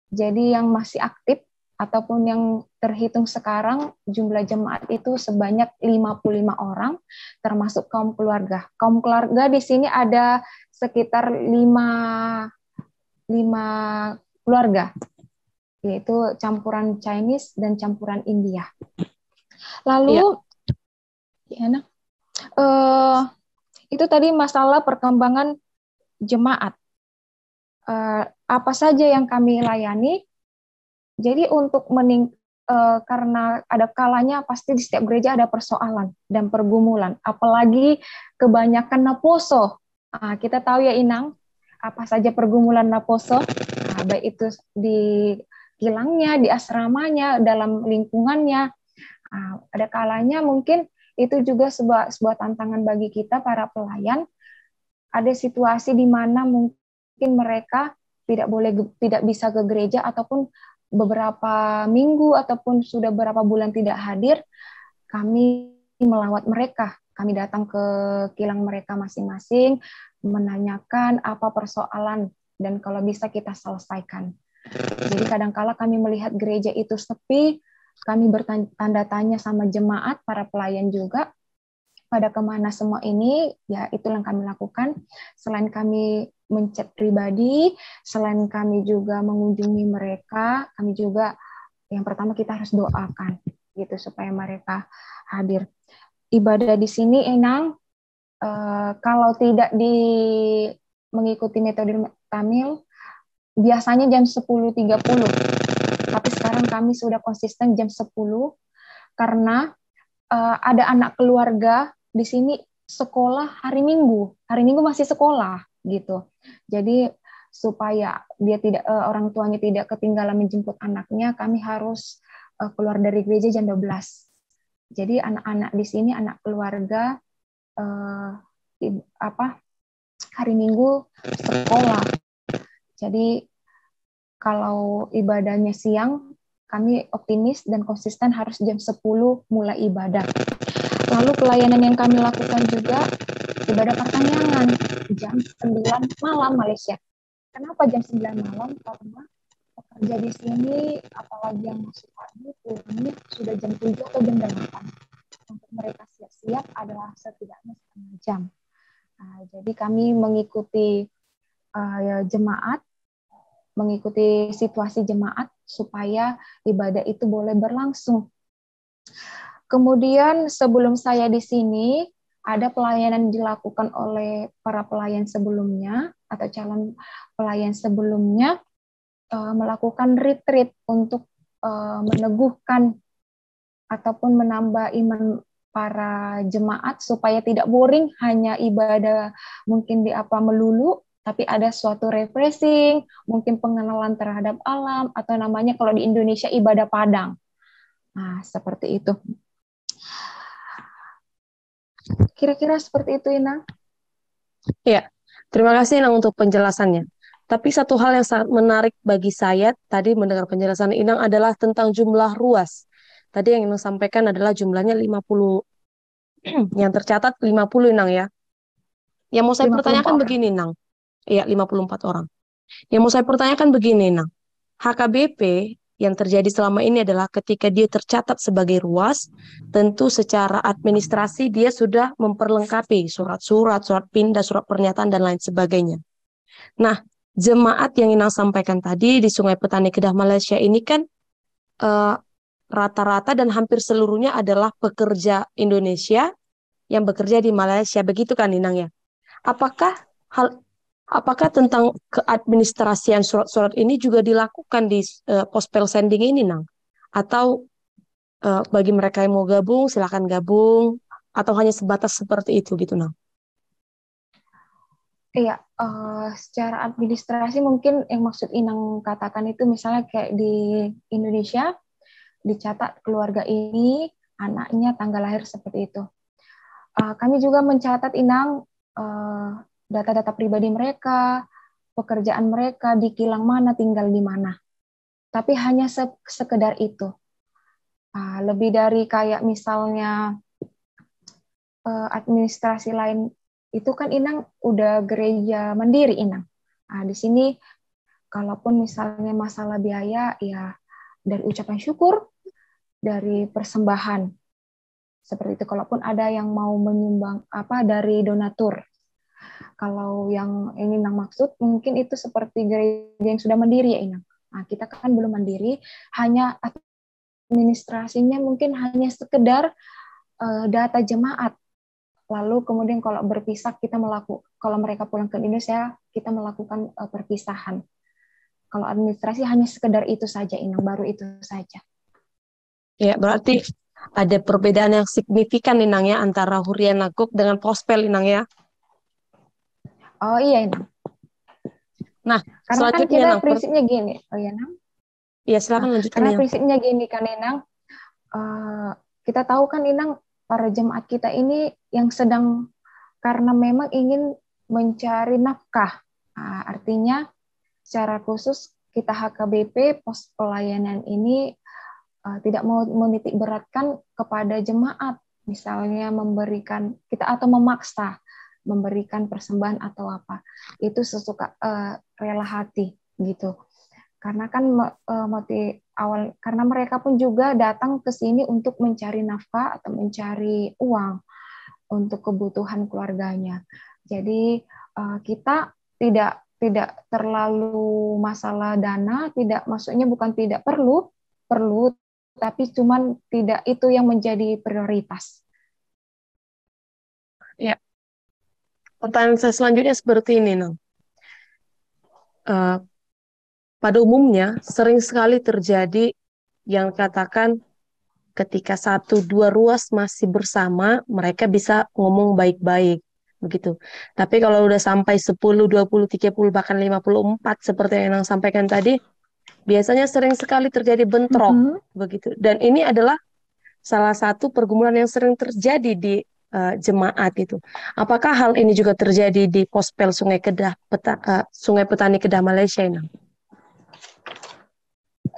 Jadi yang masih aktif ataupun yang terhitung sekarang jumlah jemaat itu sebanyak 55 orang termasuk kaum keluarga. Kaum keluarga di sini ada sekitar 5 keluarga. yaitu campuran Chinese dan campuran India. Iya, Lalu, ya, nah, eh, itu tadi masalah perkembangan jemaat. Apa saja yang kami layani? Jadi untuk karena ada kalanya pasti di setiap gereja ada persoalan dan pergumulan, apalagi kebanyakan naposo. Kita tahu ya Inang, apa saja pergumulan naposo, baik itu di kilangnya, di asramanya, dalam lingkungannya. Ada kalanya mungkin itu juga sebuah tantangan bagi kita para pelayan. Ada situasi di mana mungkin mereka tidak bisa ke gereja ataupun beberapa minggu ataupun sudah beberapa bulan tidak hadir, kami melawat mereka. Kami datang ke kilang mereka masing-masing, menanyakan apa persoalan dan kalau bisa kita selesaikan. Jadi kadangkala kami melihat gereja itu sepi, kami bertanda tanya sama jemaat, para pelayan juga, pada kemana semua ini, ya itulah yang kami lakukan. Selain kami menchat pribadi, selain kami juga mengunjungi mereka, kami juga yang pertama kita harus doakan gitu supaya mereka hadir. Ibadah di sini Enang, kalau tidak mengikuti metode Tamil, biasanya jam 10.30, tapi sekarang kami sudah konsisten jam 10 karena ada anak keluarga di sini sekolah hari Minggu. Hari Minggu masih sekolah gitu. Jadi supaya dia tidak orang tuanya tidak ketinggalan menjemput anaknya, kami harus keluar dari gereja jam 12. Jadi anak-anak di sini anak keluarga uh, hari Minggu sekolah. Jadi kalau ibadahnya siang, kami optimis dan konsisten harus jam 10 mulai ibadah. Lalu pelayanan yang kami lakukan juga ibadah pertanyaan jam 9 malam Malaysia. Kenapa jam 9 malam? Karena pekerja di sini, apalagi yang masuk pagi, pulangnya sudah jam 7 atau jam 8. Untuk mereka siap-siap adalah setidaknya setengah jam. Jadi kami mengikuti jemaat, mengikuti situasi jemaat supaya ibadah itu boleh berlangsung. Kemudian sebelum saya di sini, ada pelayanan dilakukan oleh para pelayan sebelumnya atau calon pelayan sebelumnya melakukan retreat untuk meneguhkan ataupun menambah iman para jemaat supaya tidak boring hanya ibadah mungkin di apa melulu, tapi ada suatu refreshing, mungkin pengenalan terhadap alam atau namanya kalau di Indonesia ibadah padang. Nah, seperti itu. Kira-kira seperti itu, Ina. iya. Terima kasih Inang untuk penjelasannya. Tapi satu hal yang sangat menarik bagi saya tadi mendengar penjelasan Inang adalah tentang jumlah ruas. Tadi yang Inang sampaikan adalah jumlahnya 50, yang tercatat 50 Inang ya. Yang mau saya 54 pertanyakan orang. begini Inang. Iya, 54 orang. Yang mau saya pertanyakan begini Inang. HKBP yang terjadi selama ini adalah ketika dia tercatat sebagai ruas, tentu secara administrasi dia sudah memperlengkapi surat-surat, surat pindah, surat pernyataan, dan lain sebagainya. Nah, jemaat yang Inang sampaikan tadi di Sungai Petani Kedah Malaysia ini kan eh, rata-rata dan hampir seluruhnya adalah pekerja Indonesia yang bekerja di Malaysia, begitu kan Inang ya? Apakah hal Apakah tentang keadministrasian surat-surat ini juga dilakukan di Pospel Sending ini, Nang? Atau bagi mereka yang mau gabung, silakan gabung, atau hanya sebatas seperti itu gitu, Nang? Iya, secara administrasi mungkin yang maksud Inang katakan itu misalnya kayak di Indonesia dicatat keluarga ini anaknya tanggal lahir seperti itu. Kami juga mencatat Inang data-data pribadi mereka, pekerjaan mereka di kilang mana, tinggal di mana. Tapi hanya sekedar itu. Lebih dari kayak misalnya administrasi lain itu kan Inang udah gereja mandiri Inang. Di sini kalaupun misalnya masalah biaya ya dari ucapan syukur, dari persembahan seperti itu. Kalaupun ada yang mau menyumbang apa dari donatur. Kalau yang ingin Inang maksud mungkin itu seperti gereja yang sudah mandiri ya Inang. Nah, kita kan belum mandiri, hanya administrasinya mungkin hanya sekedar data jemaat. Lalu kemudian kalau berpisah kalau mereka pulang ke Indonesia kita melakukan perpisahan. Kalau administrasi hanya sekedar itu saja, Inang, baru itu saja. Ya, berarti ada perbedaan yang signifikan Inang ya antara hurian nakuk dengan pospel Inang ya. Oh iya, Inang. Nah, Karena kan selanjutnya kita Inang. prinsipnya gini. Oh iya, Inang. Ya, Nah, silakan lanjutkan karena Inang. prinsipnya gini kan, Inang. Kita tahu kan, Inang, para jemaat kita ini yang sedang karena memang ingin mencari nafkah. Nah, artinya secara khusus kita HKBP pos pelayanan ini tidak mau menitik beratkan kepada jemaat, misalnya memberikan kita atau memaksa memberikan persembahan atau apa, itu sesuka rela hati gitu. Karena kan motif awal, karena mereka pun juga datang ke sini untuk mencari nafkah atau mencari uang untuk kebutuhan keluarganya. Jadi kita tidak terlalu masalah dana, tidak, maksudnya bukan tidak perlu, perlu, tapi cuman tidak itu yang menjadi prioritas. Ya, pertanyaan saya selanjutnya seperti ini, Nang. Pada umumnya sering sekali terjadi yang katakan ketika satu dua ruas masih bersama, mereka bisa ngomong baik-baik begitu. Tapi kalau udah sampai 10, 20, 30 bahkan 54 seperti yang Nang sampaikan tadi, biasanya sering sekali terjadi bentrok begitu. Dan ini adalah salah satu pergumulan yang sering terjadi di jemaat itu. Apakah hal ini juga terjadi di Pospel Sungai Kedah, Sungai Petani Kedah Malaysia ini?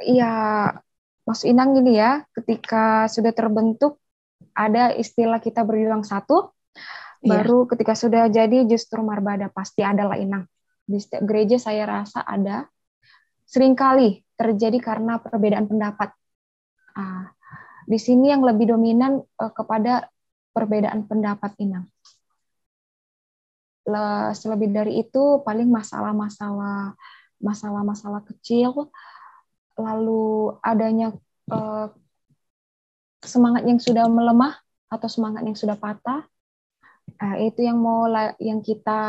Iya, Mas Inang gini ya, ketika sudah terbentuk ada istilah kita berjuang satu, Iya. baru ketika sudah jadi justru marbada, pasti ada lah, Inang. Di setiap gereja saya rasa ada, seringkali terjadi karena perbedaan pendapat. Di sini yang lebih dominan kepada perbedaan pendapat, Inang. Selebih dari itu paling masalah-masalah kecil, lalu adanya semangat yang sudah melemah atau semangat yang sudah patah, itu yang kita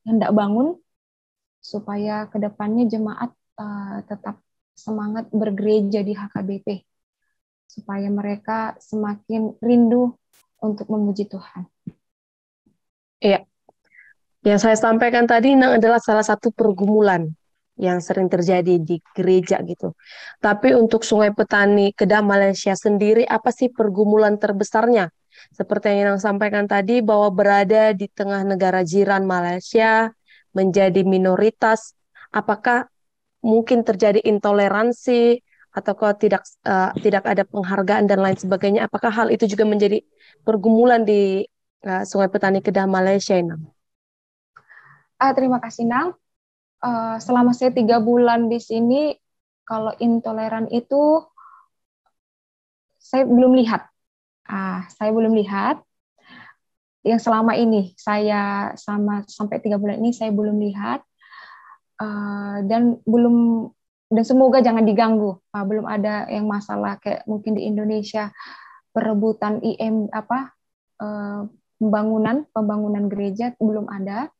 hendak bangun supaya kedepannya jemaat tetap semangat bergereja di HKBP, supaya mereka semakin rindu untuk memuji Tuhan. Iya. Yang saya sampaikan tadi adalah salah satu pergumulan yang sering terjadi di gereja gitu. Tapi untuk Sungai Petani Kedah Malaysia sendiri, apa sih pergumulan terbesarnya? Seperti yang Inang sampaikan tadi, bahwa berada di tengah negara jiran Malaysia, menjadi minoritas, apakah mungkin terjadi intoleransi, atau kalau tidak ada penghargaan dan lain sebagainya? Apakah hal itu juga menjadi pergumulan di Sungai Petani Kedah Malaysia, Inang? Terima kasih, Nang. Selama saya 3 bulan di sini, kalau intoleran itu saya belum lihat. Saya belum lihat. Yang selama ini sampai 3 bulan ini saya belum lihat, dan semoga jangan diganggu. Belum ada yang masalah kayak mungkin di Indonesia perebutan pembangunan gereja, belum ada.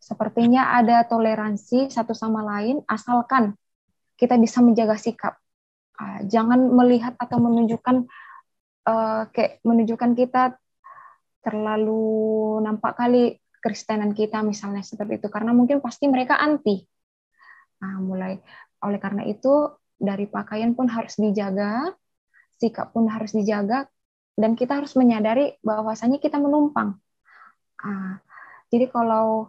Sepertinya ada toleransi satu sama lain, asalkan kita bisa menjaga sikap. Jangan melihat atau menunjukkan kita terlalu nampak kali Kristenan kita, misalnya seperti itu, karena mungkin pasti mereka anti. Oleh karena itu, dari pakaian pun harus dijaga, sikap pun harus dijaga, dan kita harus menyadari bahwasanya kita menumpang. Jadi kalau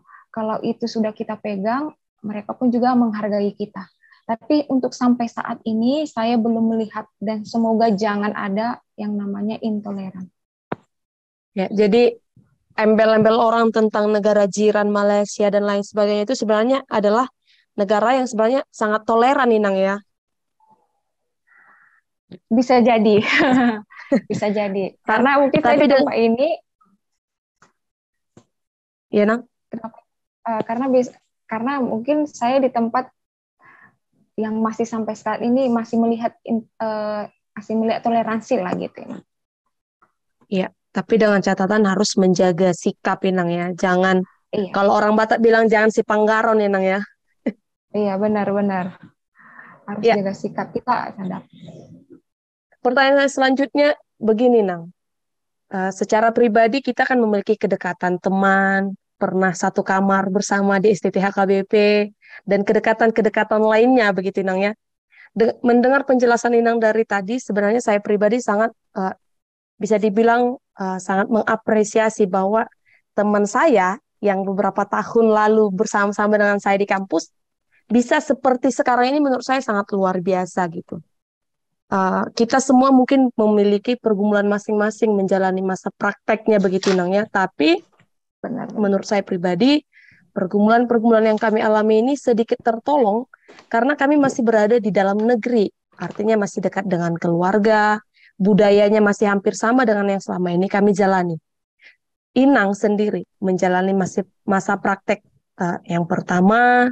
itu sudah kita pegang, mereka pun juga menghargai kita. Tapi untuk sampai saat ini saya belum melihat, dan semoga jangan ada yang namanya intoleran. Ya, jadi embel-embel orang tentang negara jiran Malaysia dan lain sebagainya itu sebenarnya adalah negara yang sebenarnya sangat toleran, Inang ya. Bisa jadi, bisa jadi. Karena mungkin saya di tempat ini, ya Nang. karena mungkin saya di tempat yang masih sampai saat ini masih melihat toleransi lah gitu. Iya, tapi dengan catatan harus menjaga sikap Inang ya. Jangan, Iya, kalau orang Batak bilang jangan si panggaron Inang ya. iya benar-benar harus Ya, jaga sikap kita sadar. pertanyaan selanjutnya begini Nang. Secara pribadi kita kan memiliki kedekatan teman, pernah satu kamar bersama di STTH KBP, dan kedekatan-kedekatan lainnya begitu Inang ya. Mendengar penjelasan Inang dari tadi, sebenarnya saya pribadi sangat bisa dibilang sangat mengapresiasi bahwa teman saya yang beberapa tahun lalu bersama-sama dengan saya di kampus bisa seperti sekarang ini menurut saya sangat luar biasa gitu. Kita semua mungkin memiliki pergumulan masing-masing menjalani masa prakteknya begitu Nang ya, tapi Benar-benar. menurut saya pribadi pergumulan-pergumulan yang kami alami ini sedikit tertolong karena kami masih berada di dalam negeri, artinya masih dekat dengan keluarga, budayanya masih hampir sama dengan yang selama ini kami jalani. Inang sendiri menjalani masa praktek yang pertama,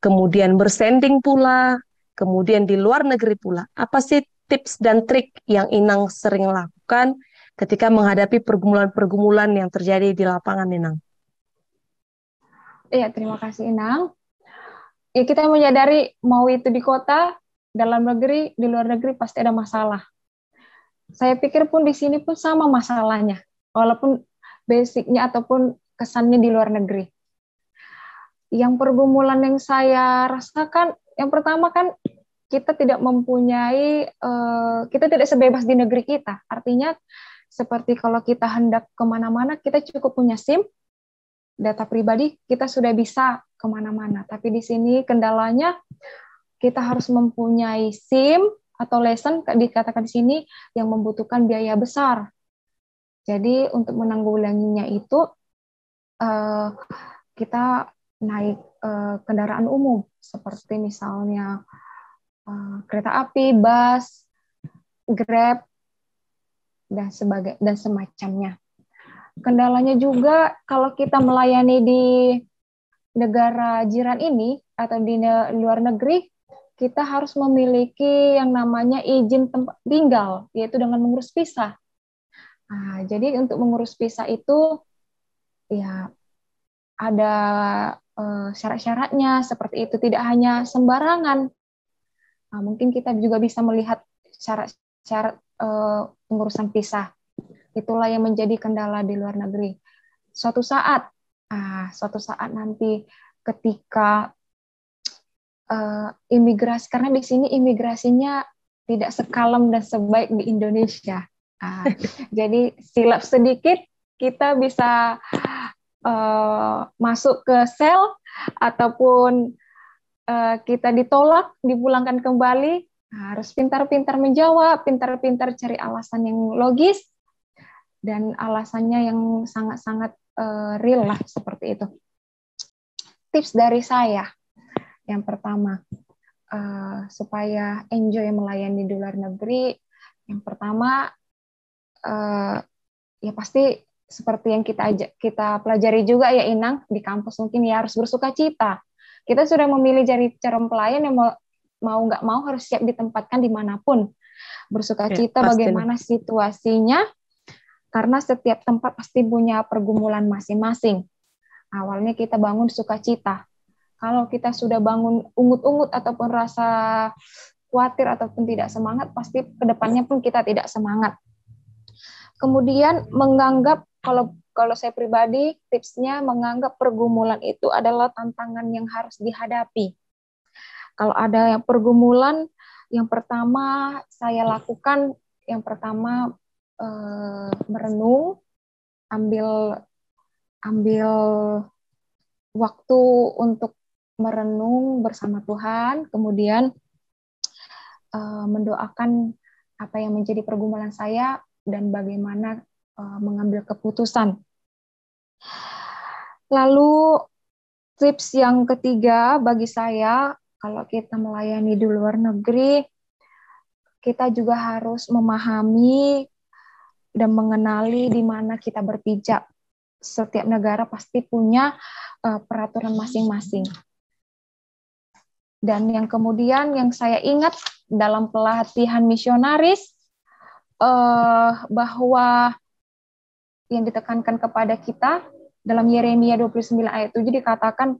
kemudian bersending pula, kemudian di luar negeri pula. Apa sih tips dan trik yang Inang sering lakukan ketika menghadapi pergumulan-pergumulan yang terjadi di lapangan, Inang? Iya, terima kasih Inang. Ya, kita menyadari mau itu di kota, dalam negeri, di luar negeri pasti ada masalah. Saya pikir pun di sini pun sama masalahnya, walaupun basicnya ataupun kesannya di luar negeri. Yang pergumulan yang saya rasakan, yang pertama kan kita tidak mempunyai, kita tidak sebebas di negeri kita. Artinya seperti kalau kita hendak kemana-mana, kita cukup punya SIM, data pribadi, kita sudah bisa kemana-mana. Tapi di sini kendalanya kita harus mempunyai SIM atau lesson, dikatakan di sini, yang membutuhkan biaya besar. Jadi untuk menanggulanginya itu, kita naik kendaraan umum, seperti misalnya kereta api, bus, Grab, dan semacamnya. Kendalanya juga kalau kita melayani di negara jiran ini atau di luar negeri, kita harus memiliki yang namanya izin tempat tinggal, yaitu dengan mengurus visa. Nah, jadi untuk mengurus visa itu ya ada syarat-syaratnya seperti itu, tidak hanya sembarangan. Nah, mungkin kita juga bisa melihat syarat-syarat pengurusan visa. Itulah yang menjadi kendala di luar negeri. Suatu saat nanti ketika imigrasi, karena di sini imigrasinya tidak sekalem dan sebaik di Indonesia. Jadi silap sedikit kita bisa masuk ke sel ataupun kita ditolak, dipulangkan kembali. Harus pintar-pintar menjawab, pintar-pintar cari alasan yang logis dan alasannya yang sangat-sangat real lah, seperti itu. Tips dari saya, yang pertama, supaya enjoy melayani di luar negeri, yang pertama ya pasti seperti yang kita pelajari juga ya Inang di kampus, mungkin ya harus bersuka cita. Kita sudah memilih jadi calon pelayan yang mau nggak mau harus siap ditempatkan dimanapun. Bersuka Ya, cita pasti. bagaimana situasinya, karena setiap tempat pasti punya pergumulan masing-masing. Awalnya kita bangun sukacita. Kalau kita sudah bangun ungut-ungut ataupun rasa khawatir ataupun tidak semangat, pasti kedepannya pun kita tidak semangat. Kemudian menganggap, kalau saya pribadi, tipsnya menganggap pergumulan itu adalah tantangan yang harus dihadapi. Kalau ada yang pergumulan, yang pertama saya lakukan, yang pertama merenung, ambil waktu untuk merenung bersama Tuhan, kemudian mendoakan apa yang menjadi pergumulan saya dan bagaimana mengambil keputusan. Lalu tips yang ketiga bagi saya, kalau kita melayani di luar negeri, kita juga harus memahami dan mengenali di mana kita berpijak. Setiap negara pasti punya peraturan masing-masing. Dan yang kemudian yang saya ingat dalam pelatihan misionaris, bahwa yang ditekankan kepada kita dalam Yeremia 29 ayat 7 dikatakan,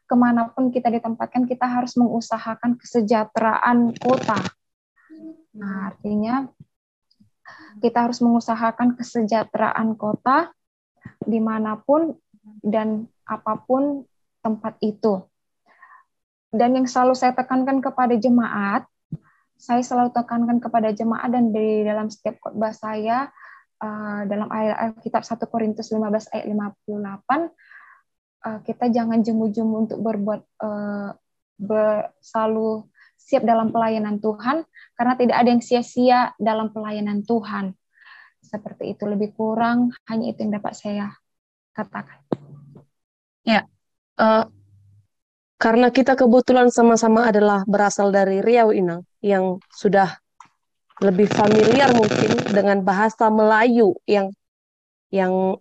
kemanapun kita ditempatkan, kita harus mengusahakan kesejahteraan kota. Nah, artinya kita harus mengusahakan kesejahteraan kota dimanapun dan apapun tempat itu. Dan yang selalu saya tekankan kepada jemaat, saya selalu tekankan kepada jemaat dan di dalam setiap khotbah saya, dalam ayat Alkitab 1 Korintus 15 ayat 58, kita jangan jemu-jemu untuk selalu siap dalam pelayanan Tuhan, karena tidak ada yang sia-sia dalam pelayanan Tuhan. Seperti itu, lebih kurang hanya itu yang dapat saya katakan. Ya, karena kita kebetulan sama-sama adalah berasal dari Riau, Inang, yang sudah lebih familiar mungkin dengan bahasa Melayu yang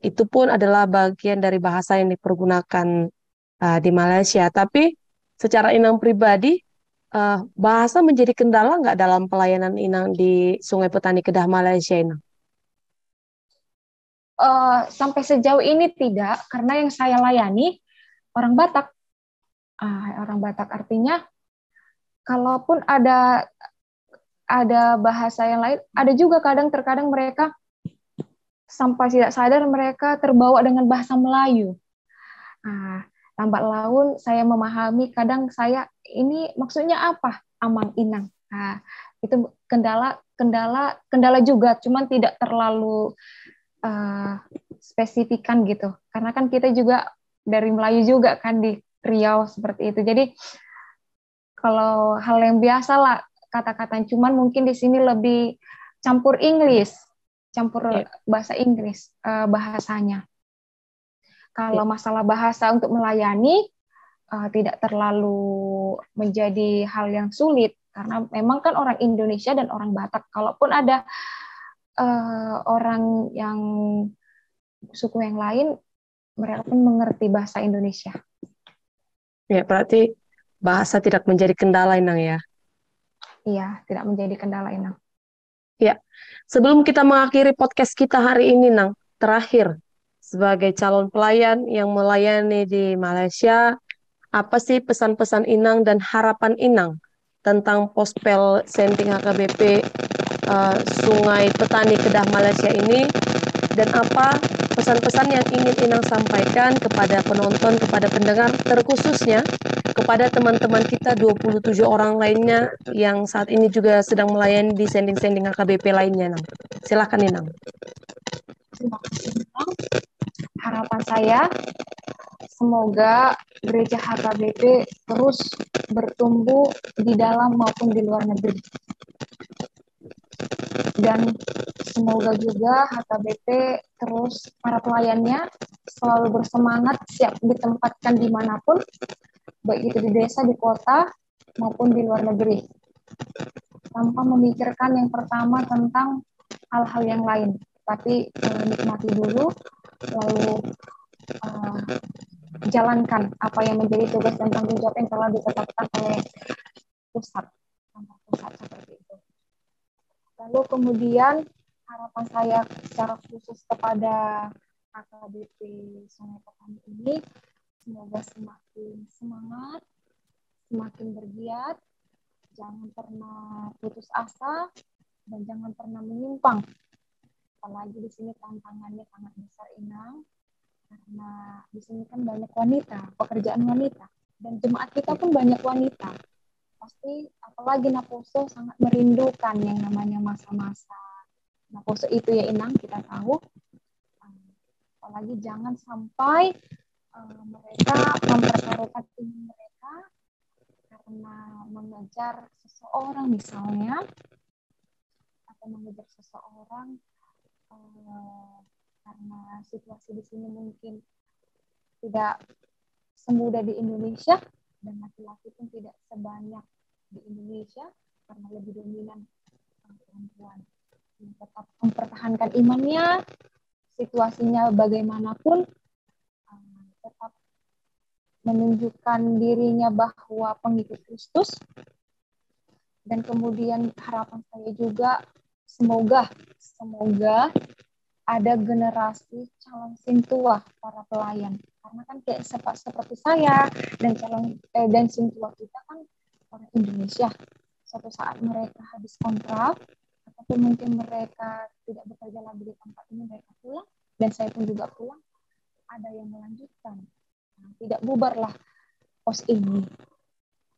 itu pun adalah bagian dari bahasa yang dipergunakan di Malaysia. Tapi secara Inang pribadi, bahasa menjadi kendala nggak dalam pelayanan Inang di Sungai Petani Kedah, Malaysia, Inang? Sampai sejauh ini tidak, karena yang saya layani orang Batak. Orang Batak artinya, kalaupun ada bahasa yang lain, ada juga terkadang mereka sampai tidak sadar mereka terbawa dengan bahasa Melayu. Lambat laun saya memahami, kadang saya ini maksudnya apa, Amang Inang. Itu kendala juga, cuman tidak terlalu spesifikan gitu. Karena kan kita juga dari Melayu juga kan di Riau seperti itu. Jadi kalau hal yang biasa lah kata-kata, cuman mungkin di sini lebih campur bahasa Inggris bahasanya. Kalau masalah bahasa untuk melayani tidak terlalu menjadi hal yang sulit, karena memang kan orang Indonesia dan orang Batak. Kalaupun ada orang yang suku yang lain, mereka pun mengerti bahasa Indonesia. Ya, berarti bahasa tidak menjadi kendala, Inang, ya? Iya, tidak menjadi kendala, Inang. Ya, sebelum kita mengakhiri podcast kita hari ini, Nang, terakhir, sebagai calon pelayan yang melayani di Malaysia, apa sih pesan-pesan Inang dan harapan Inang tentang Pospel Senting HKBP Sungai Petani Kedah Malaysia ini, dan apa pesan-pesan yang ingin Inang sampaikan kepada penonton, kepada pendengar, terkhususnya kepada teman-teman kita 27 orang lainnya yang saat ini juga sedang melayani di sending-sending HKBP lainnya, Nang. Silakan, Inang. Terima kasih, Inang. Harapan saya, semoga gereja HKBP terus bertumbuh di dalam maupun di luar negeri. Dan semoga juga HKBP terus para pelayannya selalu bersemangat, siap ditempatkan dimanapun, baik itu di desa, di kota, maupun di luar negeri, tanpa memikirkan yang pertama tentang hal-hal yang lain, tapi nikmati dulu, lalu jalankan apa yang menjadi tugas dan tanggung jawab yang telah ditetapkan oleh pusat seperti itu. Lalu kemudian harapan saya secara khusus kepada HKBP Sungai Petani ini, semoga semakin semangat, semakin bergiat, jangan pernah putus asa, dan jangan pernah menyimpang. Apalagi di sini tantangannya sangat besar, Inang, karena di sini kan banyak wanita, pekerjaan wanita, dan jemaat kita pun banyak wanita. Pasti apalagi Naposo sangat merindukan yang namanya masa-masa Naposo itu ya, Inang, kita tahu. Apalagi jangan sampai mereka mempertaruhkan iman mereka karena mengejar seseorang misalnya, atau mengejar seseorang karena situasi di sini mungkin tidak semudah di Indonesia, dan laki-laki pun tidak sebanyak di Indonesia karena lebih dominan perempuan. Tetap mempertahankan imannya, situasinya bagaimanapun, tetap menunjukkan dirinya bahwa pengikut Kristus. Dan kemudian harapan saya juga semoga ada generasi calon sintua para pelayan. Karena kan kayak seperti saya dan sintua kita kan orang Indonesia. Suatu saat mereka habis kontrak ataupun mungkin mereka tidak bekerja lagi di tempat ini, mereka pulang dan saya pun juga pulang, ada yang melanjutkan. Nah, tidak bubarlah pos ini.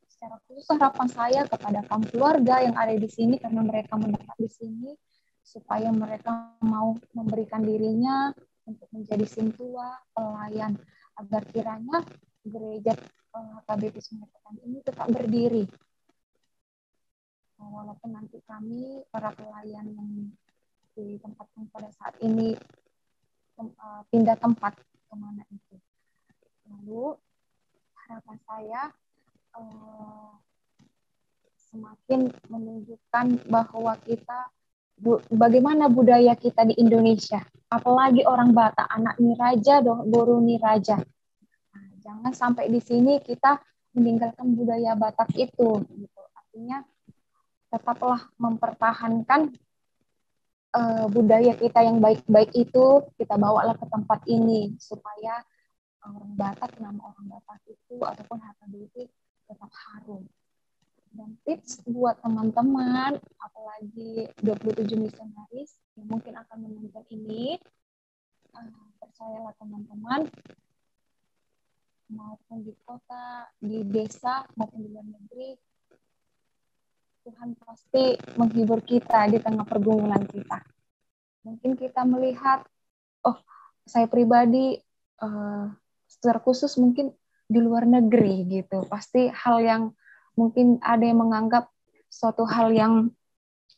Secara khusus harapan saya kepada kaum keluarga yang ada di sini karena mereka mendapat di sini, supaya mereka mau memberikan dirinya untuk menjadi sintua, pelayan, agar kiranya gereja HKBP Sungai Petani ini tetap berdiri. Walaupun nanti kami, para pelayan yang ditempatkan pada saat ini, pindah tempat kemana itu. Lalu harapan saya semakin menunjukkan bahwa kita bagaimana budaya kita di Indonesia, apalagi orang Batak, anak niraja, boru niraja. Nah, jangan sampai di sini kita meninggalkan budaya Batak itu. Gitu. Artinya tetaplah mempertahankan budaya kita yang baik-baik itu, kita bawalah ke tempat ini supaya orang Batak, nama orang Batak itu ataupun HKBP tetap harum. Dan tips buat teman-teman, apalagi 27 misionaris yang mungkin akan menonton ini, percayalah teman-teman, maupun di kota, di desa, maupun di luar negeri, Tuhan pasti menghibur kita di tengah pergumulan kita. Mungkin kita melihat, saya pribadi, secara khusus mungkin di luar negeri gitu, pasti hal yang mungkin ada yang menganggap suatu hal yang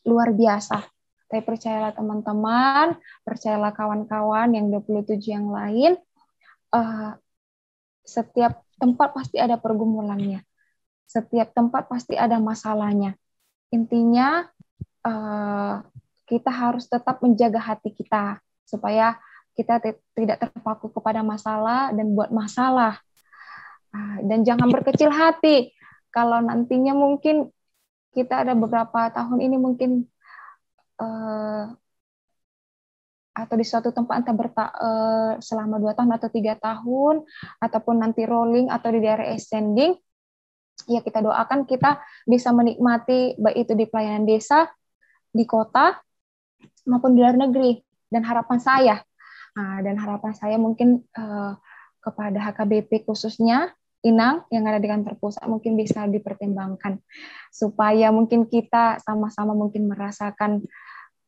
luar biasa. Tapi percayalah teman-teman, percayalah kawan-kawan yang 27 yang lain, setiap tempat pasti ada pergumulannya. Setiap tempat pasti ada masalahnya. Intinya kita harus tetap menjaga hati kita supaya kita tidak terpaku kepada masalah dan buat masalah. Dan jangan berkecil hati. Kalau nantinya mungkin kita ada beberapa tahun ini mungkin atau di suatu tempat selama 2 tahun atau 3 tahun, ataupun nanti rolling atau di daerah ascending, ya kita doakan kita bisa menikmati baik itu di pelayanan desa, di kota, maupun di luar negeri. Dan harapan saya mungkin kepada HKBP khususnya, Inang yang ada di kantor pusat mungkin bisa dipertimbangkan supaya mungkin kita sama-sama mungkin merasakan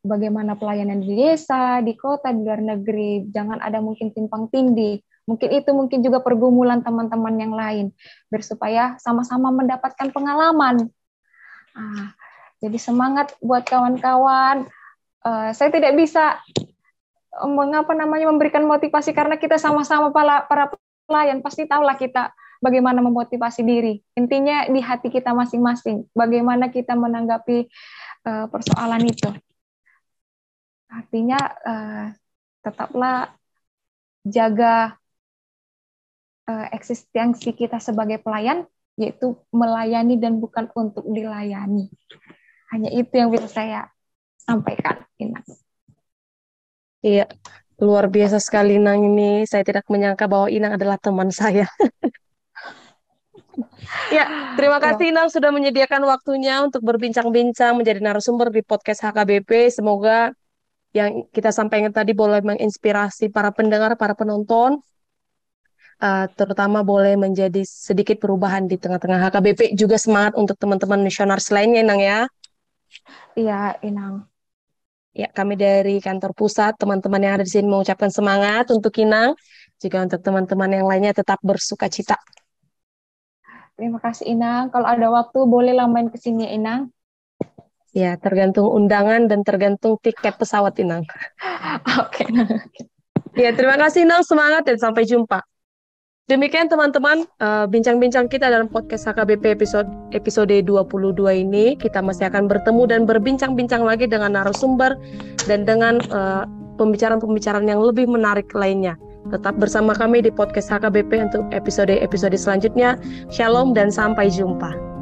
bagaimana pelayanan di desa, di kota, di luar negeri. Jangan ada mungkin timpang tindih. Mungkin itu mungkin juga pergumulan teman-teman yang lain, supaya sama-sama mendapatkan pengalaman. Jadi semangat buat kawan-kawan. Saya tidak bisa memberikan motivasi karena kita sama-sama para pelayan, pasti tahulah kita bagaimana memotivasi diri. Intinya di hati kita masing-masing, bagaimana kita menanggapi persoalan itu. Artinya tetaplah jaga eksistensi kita sebagai pelayan, yaitu melayani dan bukan untuk dilayani. Hanya itu yang bisa saya sampaikan, Inang. Iya, luar biasa sekali Inang ini. Saya tidak menyangka bahwa Inang adalah teman saya. Ya, terima kasih Inang sudah menyediakan waktunya untuk berbincang-bincang menjadi narasumber di podcast HKBP. Semoga yang kita sampaikan tadi boleh menginspirasi para pendengar, para penonton, terutama boleh menjadi sedikit perubahan di tengah-tengah HKBP. Juga semangat untuk teman-teman misionaris lainnya, Inang ya. Iya, Inang. Ya, kami dari kantor pusat, teman-teman yang ada di sini mengucapkan semangat untuk Inang. Juga untuk teman-teman yang lainnya tetap bersuka cita. Terima kasih, Inang. Kalau ada waktu, bolehlah main ke sini, Inang. Ya, tergantung undangan dan tergantung tiket pesawat, Inang. Oke. Ya, terima kasih, Inang. Semangat dan sampai jumpa. Demikian, teman-teman, bincang-bincang kita dalam podcast HKBP episode 22 ini. Kita masih akan bertemu dan berbincang-bincang lagi dengan narasumber dan dengan pembicaraan-pembicaraan yang lebih menarik lainnya. Tetap bersama kami di podcast HKBP untuk episode-episode selanjutnya. Shalom dan sampai jumpa.